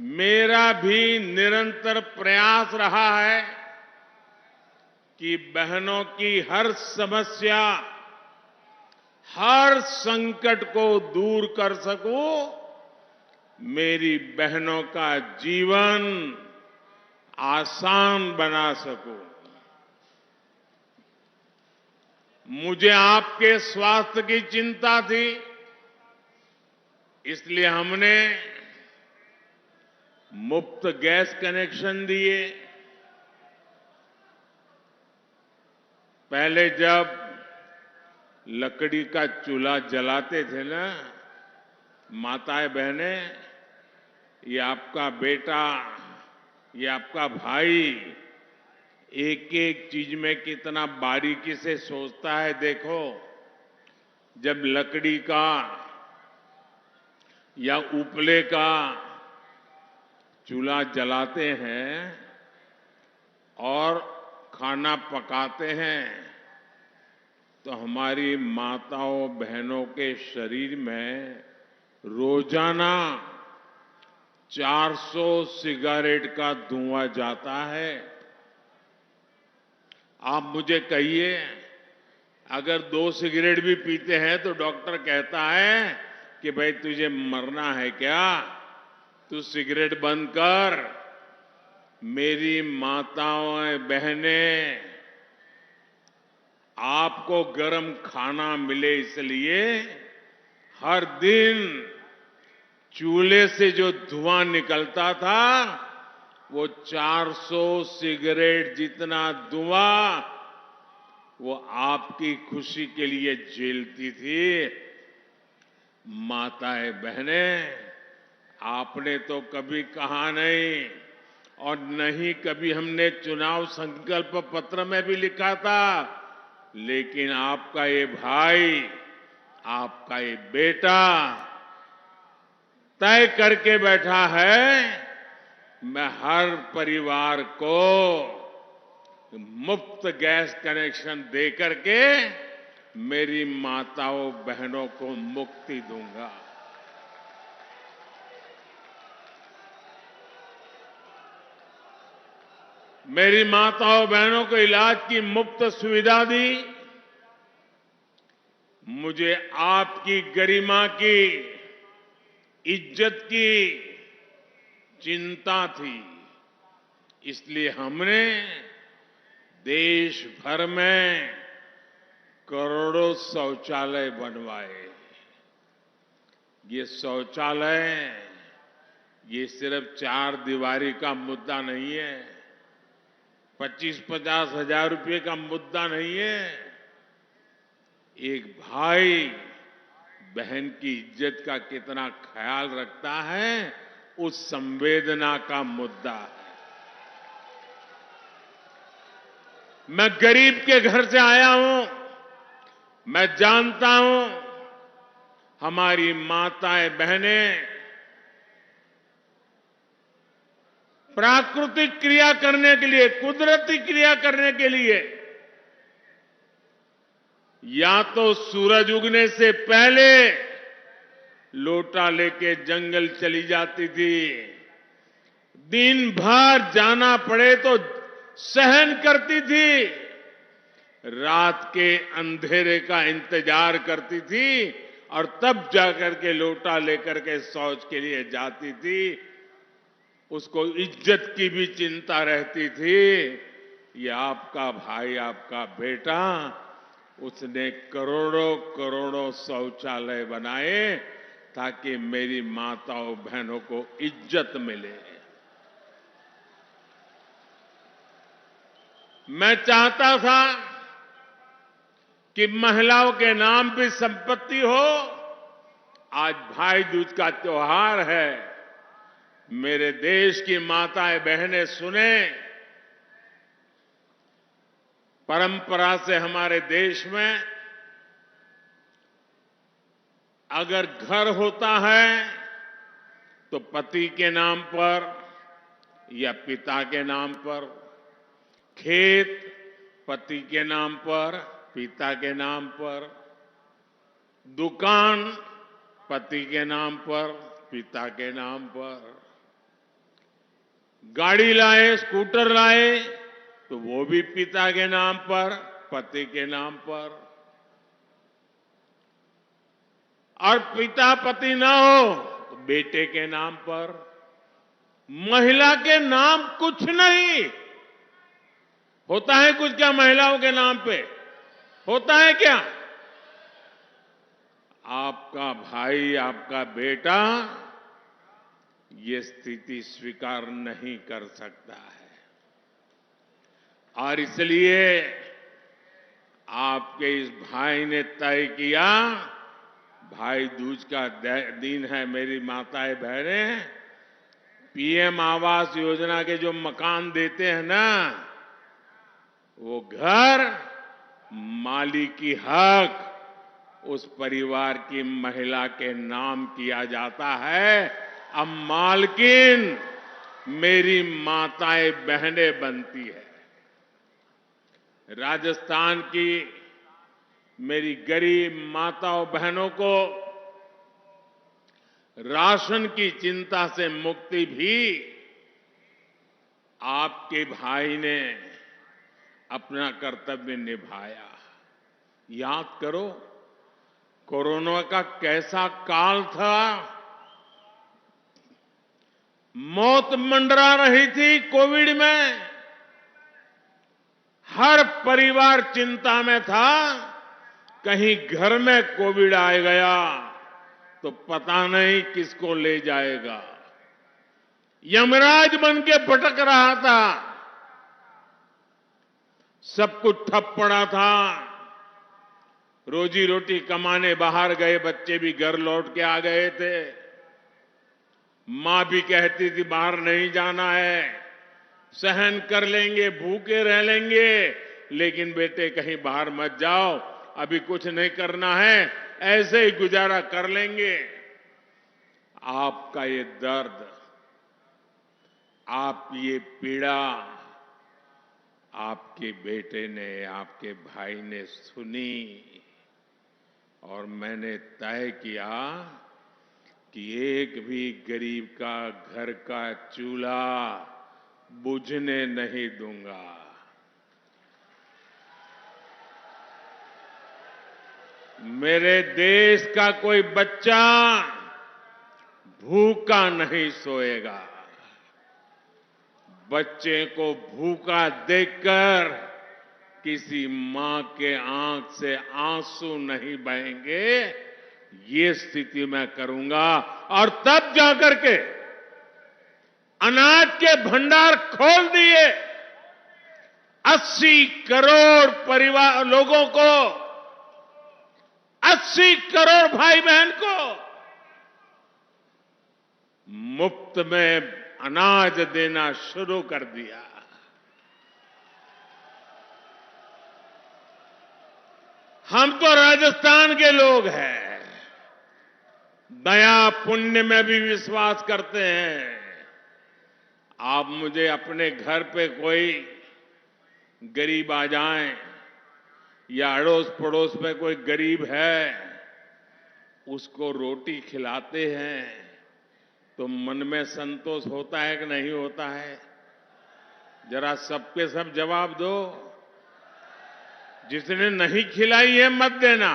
मेरा भी निरंतर प्रयास रहा है कि बहनों की हर समस्या, हर संकट को दूर कर सकूं, मेरी बहनों का जीवन आसान बना सकूं। मुझे आपके स्वास्थ्य की चिंता थी, इसलिए हमने मुफ्त गैस कनेक्शन दिए। पहले जब लकड़ी का चूल्हा जलाते थे ना, माताएं बहनें, ये आपका बेटा, ये आपका भाई एक एक चीज में कितना बारीकी से सोचता है। देखो, जब लकड़ी का या उपले का चूल्हा जलाते हैं और खाना पकाते हैं तो हमारी माताओं बहनों के शरीर में रोजाना 400 सिगारेट का धुआं जाता है। आप मुझे कहिए, अगर 2 सिगरेट भी पीते हैं तो डॉक्टर कहता है कि भाई तुझे मरना है क्या, तू सिगरेट बंद कर। मेरी माताओं बहनें, आपको गर्म खाना मिले इसलिए हर दिन चूल्हे से जो धुआं निकलता था वो 400 सिगरेट जितना धुआं वो आपकी खुशी के लिए झेलती थी। माताएं बहनें, आपने तो कभी कहा नहीं और नहीं कभी हमने चुनाव संकल्प पत्र में भी लिखा था, लेकिन आपका ये भाई, आपका ये बेटा तय करके बैठा है, मैं हर परिवार को मुफ्त गैस कनेक्शन दे करके मेरी माताओं बहनों को मुक्ति दूंगा। मेरी माताओं बहनों को इलाज की मुफ्त सुविधा दी। मुझे आपकी गरिमा की, इज्जत की चिंता थी, इसलिए हमने देश भर में करोड़ों शौचालय बनवाए। ये शौचालय, ये सिर्फ 4 दीवारी का मुद्दा नहीं है, 25-50 हजार रुपए का मुद्दा नहीं है। एक भाई बहन की इज्जत का कितना ख्याल रखता है, उस संवेदना का मुद्दा है। मैं गरीब के घर से आया हूं, मैं जानता हूं हमारी माताएं बहनें प्राकृतिक क्रिया करने के लिए, कुदरती क्रिया करने के लिए या तो सूरज उगने से पहले लोटा लेके जंगल चली जाती थी, दिन भर जाना पड़े तो सहन करती थी, रात के अंधेरे का इंतजार करती थी और तब जाकर के लोटा लेकर के शौच के लिए जाती थी। उसको इज्जत की भी चिंता रहती थी। ये आपका भाई, आपका बेटा, उसने करोड़ों करोड़ों शौचालय बनाए ताकि मेरी माताओं बहनों को इज्जत मिले। मैं चाहता था कि महिलाओं के नाम भी संपत्ति हो। आज भाई दूज का त्योहार है, मेरे देश की माताएं बहनें सुने, परंपरा से हमारे देश में अगर घर होता है तो पति के नाम पर या पिता के नाम पर, खेत पति के नाम पर, पिता के नाम पर, दुकान पति के नाम पर, पिता के नाम पर, गाड़ी लाए, स्कूटर लाए, तो वो भी पिता के नाम पर, पति के नाम पर। और पिता पति ना हो तो बेटे के नाम पर। महिला के नाम कुछ नहीं होता है। कुछ क्या महिलाओं के नाम पे होता है क्या? आपका भाई, आपका बेटा ये स्थिति स्वीकार नहीं कर सकता है। और इसलिए आपके इस भाई ने तय किया, भाई दूज का दिन है मेरी माताएं बहनें, पीएम आवास योजना के जो मकान देते हैं ना, वो घर मालिकी हक उस परिवार की महिला के नाम किया जाता है। अब मालकिन मेरी माताएं बहनें बनती है। राजस्थान की मेरी गरीब माताओं बहनों को राशन की चिंता से मुक्ति भी आपके भाई ने अपना कर्तव्य निभाया। याद करो, कोरोना का कैसा काल था। मौत मंडरा रही थी कोविड में। हर परिवार चिंता में था, कहीं घर में कोविड आ गया तो पता नहीं किसको ले जाएगा। यमराज बन के भटक रहा था। सब कुछ ठप पड़ा था। रोजी रोटी कमाने बाहर गए बच्चे भी घर लौट के आ गए थे। मां भी कहती थी बाहर नहीं जाना है, सहन कर लेंगे, भूखे रह लेंगे, लेकिन बेटे कहीं बाहर मत जाओ, अभी कुछ नहीं करना है, ऐसे ही गुजारा कर लेंगे। आपका ये दर्द, आपकी ये पीड़ा आपके बेटे ने, आपके भाई ने सुनी, और मैंने तय किया कि एक भी गरीब का घर का चूल्हा बुझने नहीं दूंगा। मेरे देश का कोई बच्चा भूखा नहीं सोएगा। बच्चे को भूखा देखकर किसी मां के आंख से आंसू नहीं बहेंगे। ये स्थिति मैं करूंगा, और तब जाकर के अनाज के भंडार खोल दिए। 80 करोड़ परिवार लोगों को, 80 करोड़ भाई बहन को मुफ्त में अनाज देना शुरू कर दिया। हम तो राजस्थान के लोग हैं, दया पुण्य में भी विश्वास करते हैं। आप मुझे अपने घर पे कोई गरीब आ जाए, या अड़ोस पड़ोस में कोई गरीब है, उसको रोटी खिलाते हैं तो मन में संतोष होता है कि नहीं होता है? जरा सबके सब जवाब दो। जिसने नहीं खिलाई है मत देना।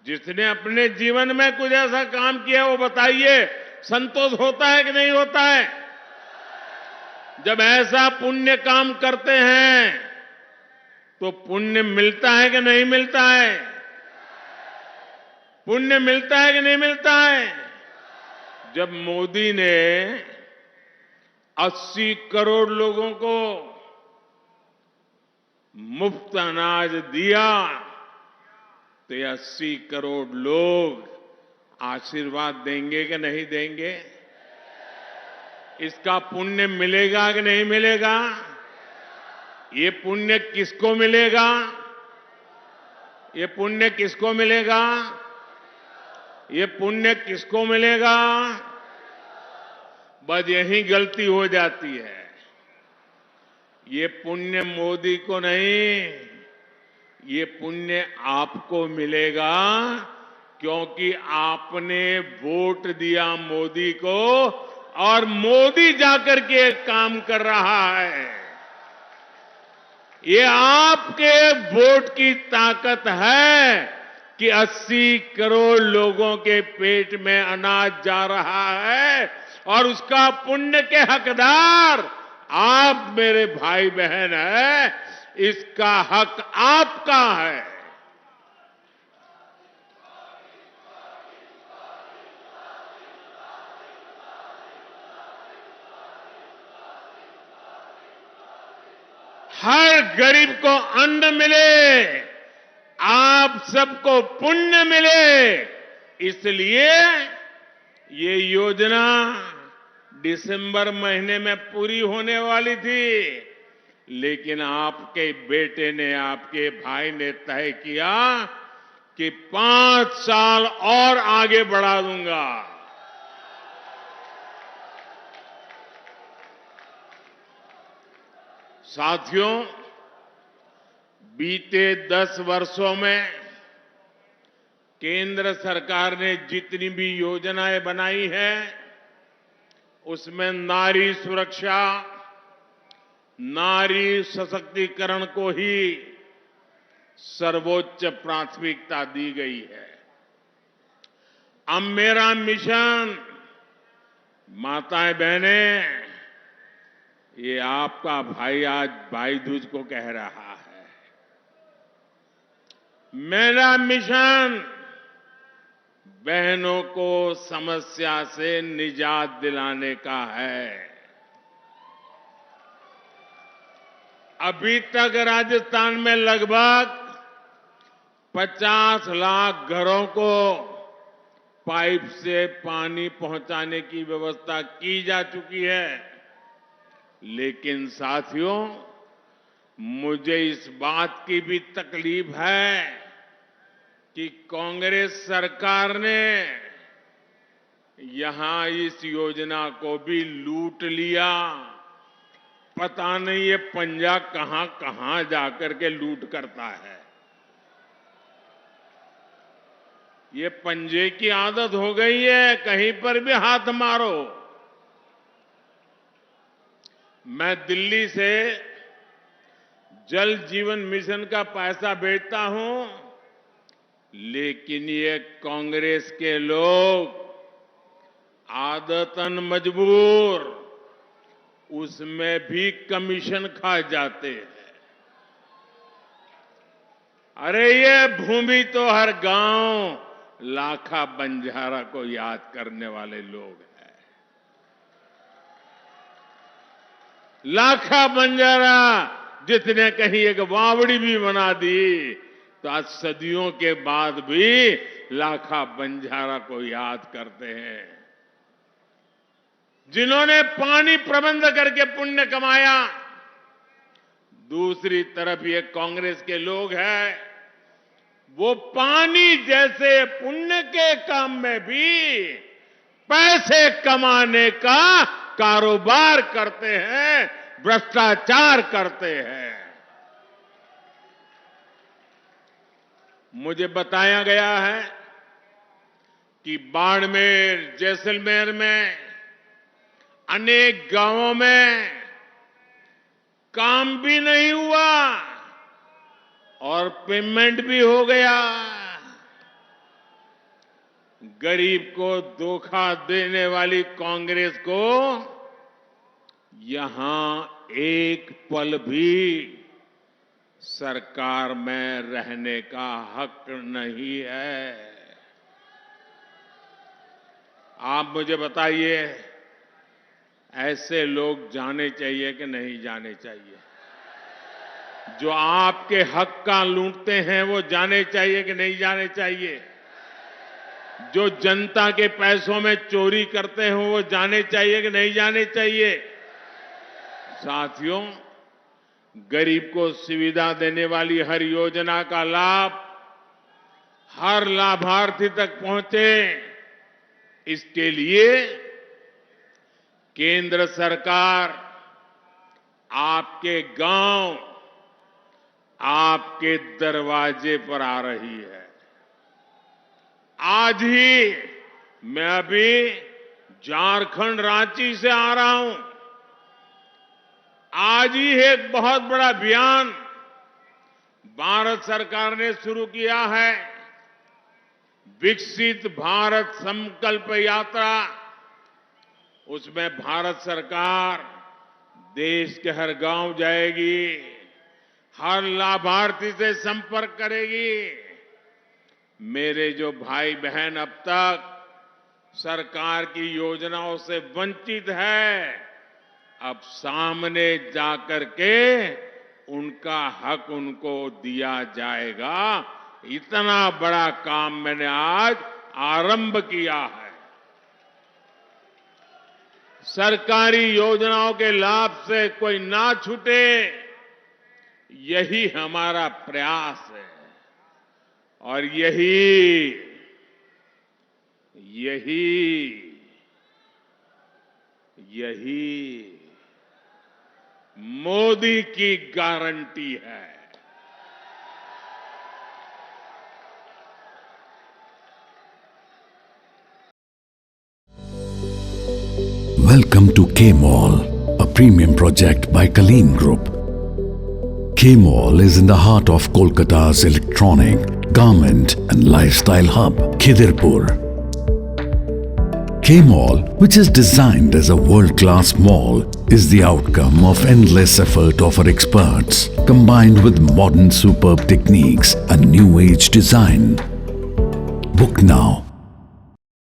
जिसने अपने जीवन में कुछ ऐसा काम किया वो बताइए, संतोष होता है कि नहीं होता है? जब ऐसा पुण्य काम करते हैं तो पुण्य मिलता है कि नहीं मिलता है? पुण्य मिलता है कि नहीं मिलता है? जब मोदी ने 80 करोड़ लोगों को मुफ्त अनाज दिया, तो 80 करोड़ लोग आशीर्वाद देंगे कि नहीं देंगे? इसका पुण्य मिलेगा कि नहीं मिलेगा? ये पुण्य किसको मिलेगा? ये पुण्य किसको मिलेगा? ये पुण्य किसको मिलेगा? बस यही गलती हो जाती है। ये पुण्य मोदी को नहीं, ये पुण्य आपको मिलेगा, क्योंकि आपने वोट दिया मोदी को और मोदी जाकर के काम कर रहा है। ये आपके वोट की ताकत है कि 80 करोड़ लोगों के पेट में अनाज जा रहा है और उसका पुण्य के हकदार आप मेरे भाई बहन हैं। इसका हक आपका है। हर गरीब को अन्न मिले, आप सबको पुण्य मिले, इसलिए ये योजना दिसंबर महीने में पूरी होने वाली थी, लेकिन आपके बेटे ने, आपके भाई ने तय किया कि 5 साल और आगे बढ़ा दूंगा। साथियों, बीते 10 वर्षों में केंद्र सरकार ने जितनी भी योजनाएं बनाई हैं, उसमें नारी सुरक्षा, नारी सशक्तिकरण को ही सर्वोच्च प्राथमिकता दी गई है। अब मेरा मिशन, माताएं बहनें, ये आपका भाई आज भाई दूज को कह रहा है, मेरा मिशन बहनों को समस्या से निजात दिलाने का है। अभी तक राजस्थान में लगभग 50 लाख घरों को पाइप से पानी पहुंचाने की व्यवस्था की जा चुकी है, लेकिन साथियों, मुझे इस बात की भी तकलीफ है कि कांग्रेस सरकार ने यहां इस योजना को भी लूट लिया। पता नहीं ये पंजा कहां कहां जाकर के लूट करता है। ये पंजे की आदत हो गई है, कहीं पर भी हाथ मारो। मैं दिल्ली से जल जीवन मिशन का पैसा भेजता हूं, लेकिन ये कांग्रेस के लोग आदतन मजबूर उसमें भी कमीशन खा जाते हैं। अरे ये भूमि तो हर गांव लाखा बंजारा को याद करने वाले लोग हैं। लाखा बंजारा जितने कहीं एक वावड़ी भी बना दी, तो आज सदियों के बाद भी लाखा बंजारा को याद करते हैं। जिन्होंने पानी प्रबंध करके पुण्य कमाया, दूसरी तरफ ये कांग्रेस के लोग हैं, वो पानी जैसे पुण्य के काम में भी पैसे कमाने का कारोबार करते हैं, भ्रष्टाचार करते हैं। मुझे बताया गया है कि बाड़मेर, जैसलमेर में अनेक गांवों में काम भी नहीं हुआ और पेमेंट भी हो गया। गरीब को धोखा देने वाली कांग्रेस को यहां एक पल भी सरकार में रहने का हक नहीं है। आप मुझे बताइए, ऐसे लोग जाने चाहिए कि नहीं जाने चाहिए? जो आपके हक का लूटते हैं वो जाने चाहिए कि नहीं जाने चाहिए? जो जनता के पैसों में चोरी करते हैं वो जाने चाहिए कि नहीं जाने चाहिए? साथियों, गरीब को सुविधा देने वाली हर योजना का लाभ हर लाभार्थी तक पहुंचे, इसके लिए केंद्र सरकार आपके गांव, आपके दरवाजे पर आ रही है। आज ही मैं अभी झारखंड रांची से आ रहा हूं। आज ही एक बहुत बड़ा अभियान भारत सरकार ने शुरू किया है, विकसित भारत संकल्प यात्रा। उसमें भारत सरकार देश के हर गांव जाएगी, हर लाभार्थी से संपर्क करेगी। मेरे जो भाई बहन अब तक सरकार की योजनाओं से वंचित है, अब सामने जाकर के उनका हक उनको दिया जाएगा। इतना बड़ा काम मैंने आज आरंभ किया है। सरकारी योजनाओं के लाभ से कोई ना छूटे, यही हमारा प्रयास है। और यही मोदी की गारंटी है। Welcome to K-Mall, a premium project by Kaleen Group. K-Mall is in the heart of Kolkata's electronic, garment and lifestyle hub, Khidirpur. K-Mall, which is designed as a world-class mall, is the outcome of endless effort of our experts, combined with modern superb techniques and new age design. Book now